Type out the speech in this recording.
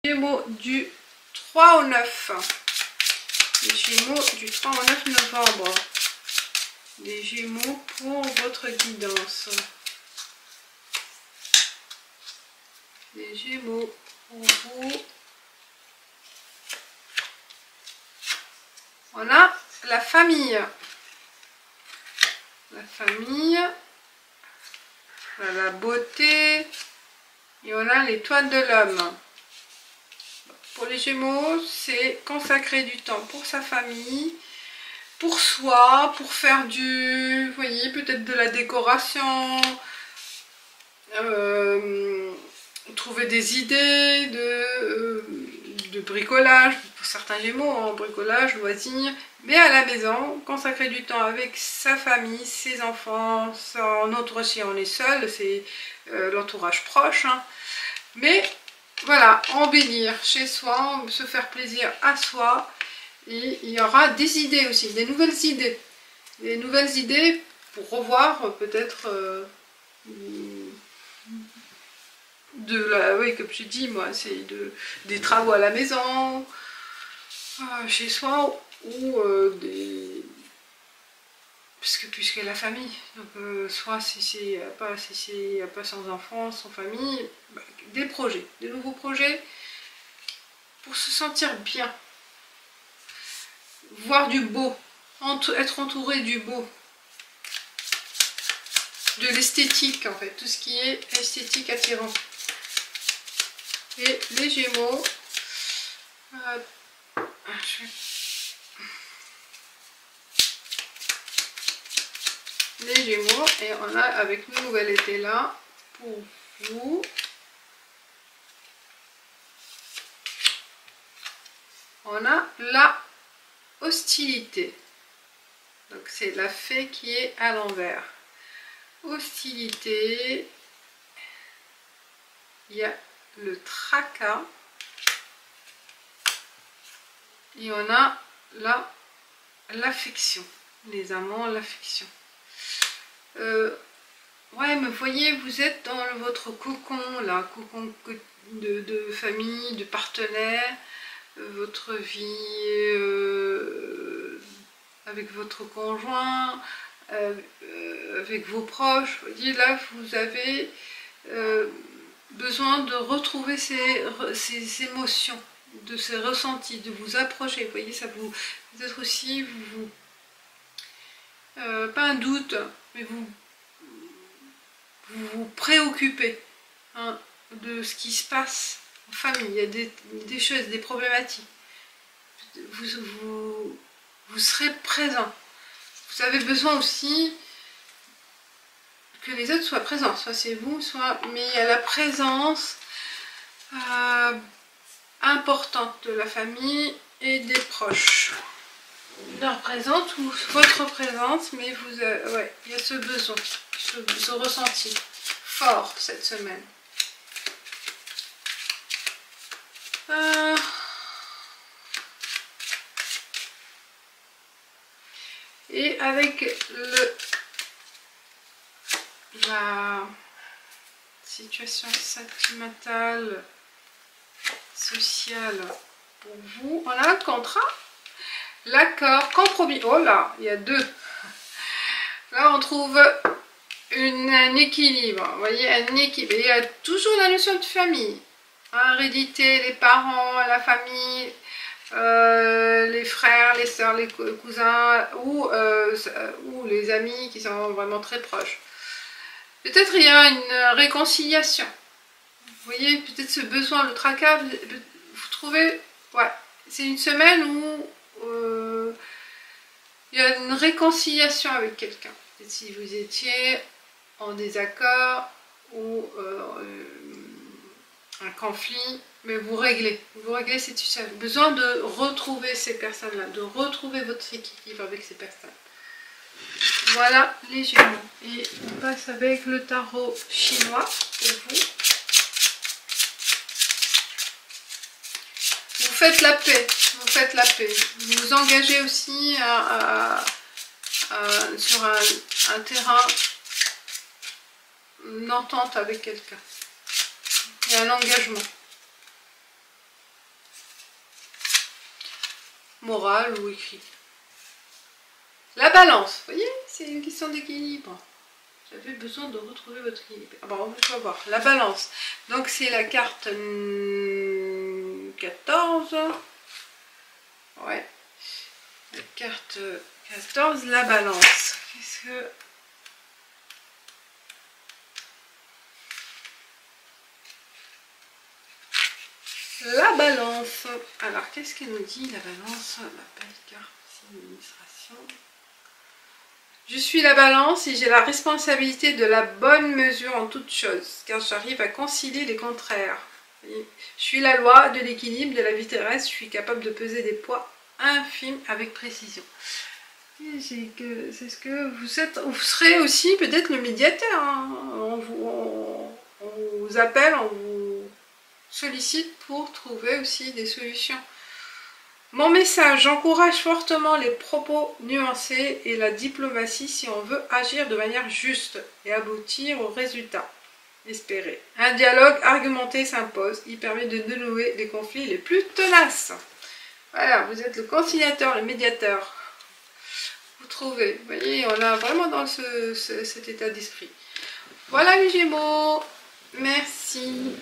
Gémeaux du 3 au 9. Les Gémeaux du 3 au 9 novembre. Les Gémeaux pour votre guidance. Les Gémeaux pour vous. On a la famille. La famille. On a la beauté. Et on a l'étoile de l'homme. Pour les Gémeaux, c'est consacrer du temps pour sa famille, pour soi, pour faire du, vous voyez, peut-être de la décoration, trouver des idées de bricolage, pour certains Gémeaux, en bricolage, loisirs, mais à la maison, consacrer du temps avec sa famille, ses enfants, son autre si on est seul, c'est l'entourage proche, hein. Mais voilà, embellir chez soi, se faire plaisir à soi. Et il y aura des idées aussi, des nouvelles idées. Des nouvelles idées pour revoir peut-être oui, comme je dis, moi, c'est des travaux à la maison, chez soi, ou puisque la famille, donc soit si c'est pas sans enfants, sans famille, bah, des projets, des nouveaux projets pour se sentir bien, voir du beau, être entouré du beau, de l'esthétique en fait, tout ce qui est esthétique attirant. Et les Gémeaux, les Gémeaux, et on a avec le nouvel été là pour vous. On a la hostilité, donc c'est la fée qui est à l'envers. Hostilité, il y a le tracas et on a l'affection, les amants, l'affection. Ouais, mais vous voyez, vous êtes dans votre cocon là, cocon de famille, de partenaire. Votre vie avec votre conjoint, avec vos proches. Vous voyez, là, vous avez besoin de retrouver ces émotions, de ces ressentis, de vous approcher. Vous voyez, ça vous peut-être aussi, pas un doute, mais vous vous préoccupez, hein, de ce qui se passe en famille. Il y a des choses, des problématiques. Vous serez présent. Vous avez besoin aussi que les autres soient présents, soit c'est vous, soit... Mais il y a la présence importante de la famille et des proches. Leur présence ou votre présence, mais vous, ouais, il y a ce besoin, ce ressenti fort cette semaine. Et avec la situation sentimentale, sociale pour vous, on a un contrat, l'accord, compromis. Oh là, il y a deux. Là, on trouve un équilibre. Vous voyez, un équilibre. Il y a toujours la notion de famille. Hérédité, les parents, la famille, les frères, les sœurs, les cousins ou les amis qui sont vraiment très proches. Peut-être il y a une réconciliation. Vous voyez, peut-être ce besoin, le tracas, vous trouvez, ouais, c'est une semaine où il y a une réconciliation avec quelqu'un. Si vous étiez en désaccord ou un conflit, mais vous réglez cette situation. Vous avez besoin de retrouver ces personnes-là, de retrouver votre équilibre avec ces personnes. Voilà les Gémeaux. Et on passe avec le tarot chinois pour vous. Vous faites la paix, vous faites la paix. Vous vous engagez aussi sur un terrain d'entente avec quelqu'un. Il y a un engagement. morale ou écrit. La balance, vous voyez, c'est une question d'équilibre. J'avais besoin de retrouver votre équilibre. Ah bon, on va voir. La balance. Donc c'est la carte 14. Ouais. La carte 14, la balance. Qu'est-ce que... La balance. Alors, qu'est-ce qu'elle nous dit, la balance? La belle carte administration. Je suis la balance et j'ai la responsabilité de la bonne mesure en toutes choses, car j'arrive à concilier les contraires. Je suis la loi de l'équilibre, de la vie terrestre, je suis capable de peser des poids infimes avec précision. C'est ce que vous êtes, vous serez aussi peut-être le médiateur. Hein. On vous appelle, on vous sollicite pour trouver aussi des solutions. Mon message, j'encourage fortement les propos nuancés et la diplomatie si on veut agir de manière juste et aboutir au résultat espéré. Un dialogue argumenté s'impose, il permet de dénouer les conflits les plus tenaces. Voilà, vous êtes le conciliateur, le médiateur. Vous trouvez, vous voyez, on est vraiment dans cet état d'esprit. Voilà les Gémeaux, merci.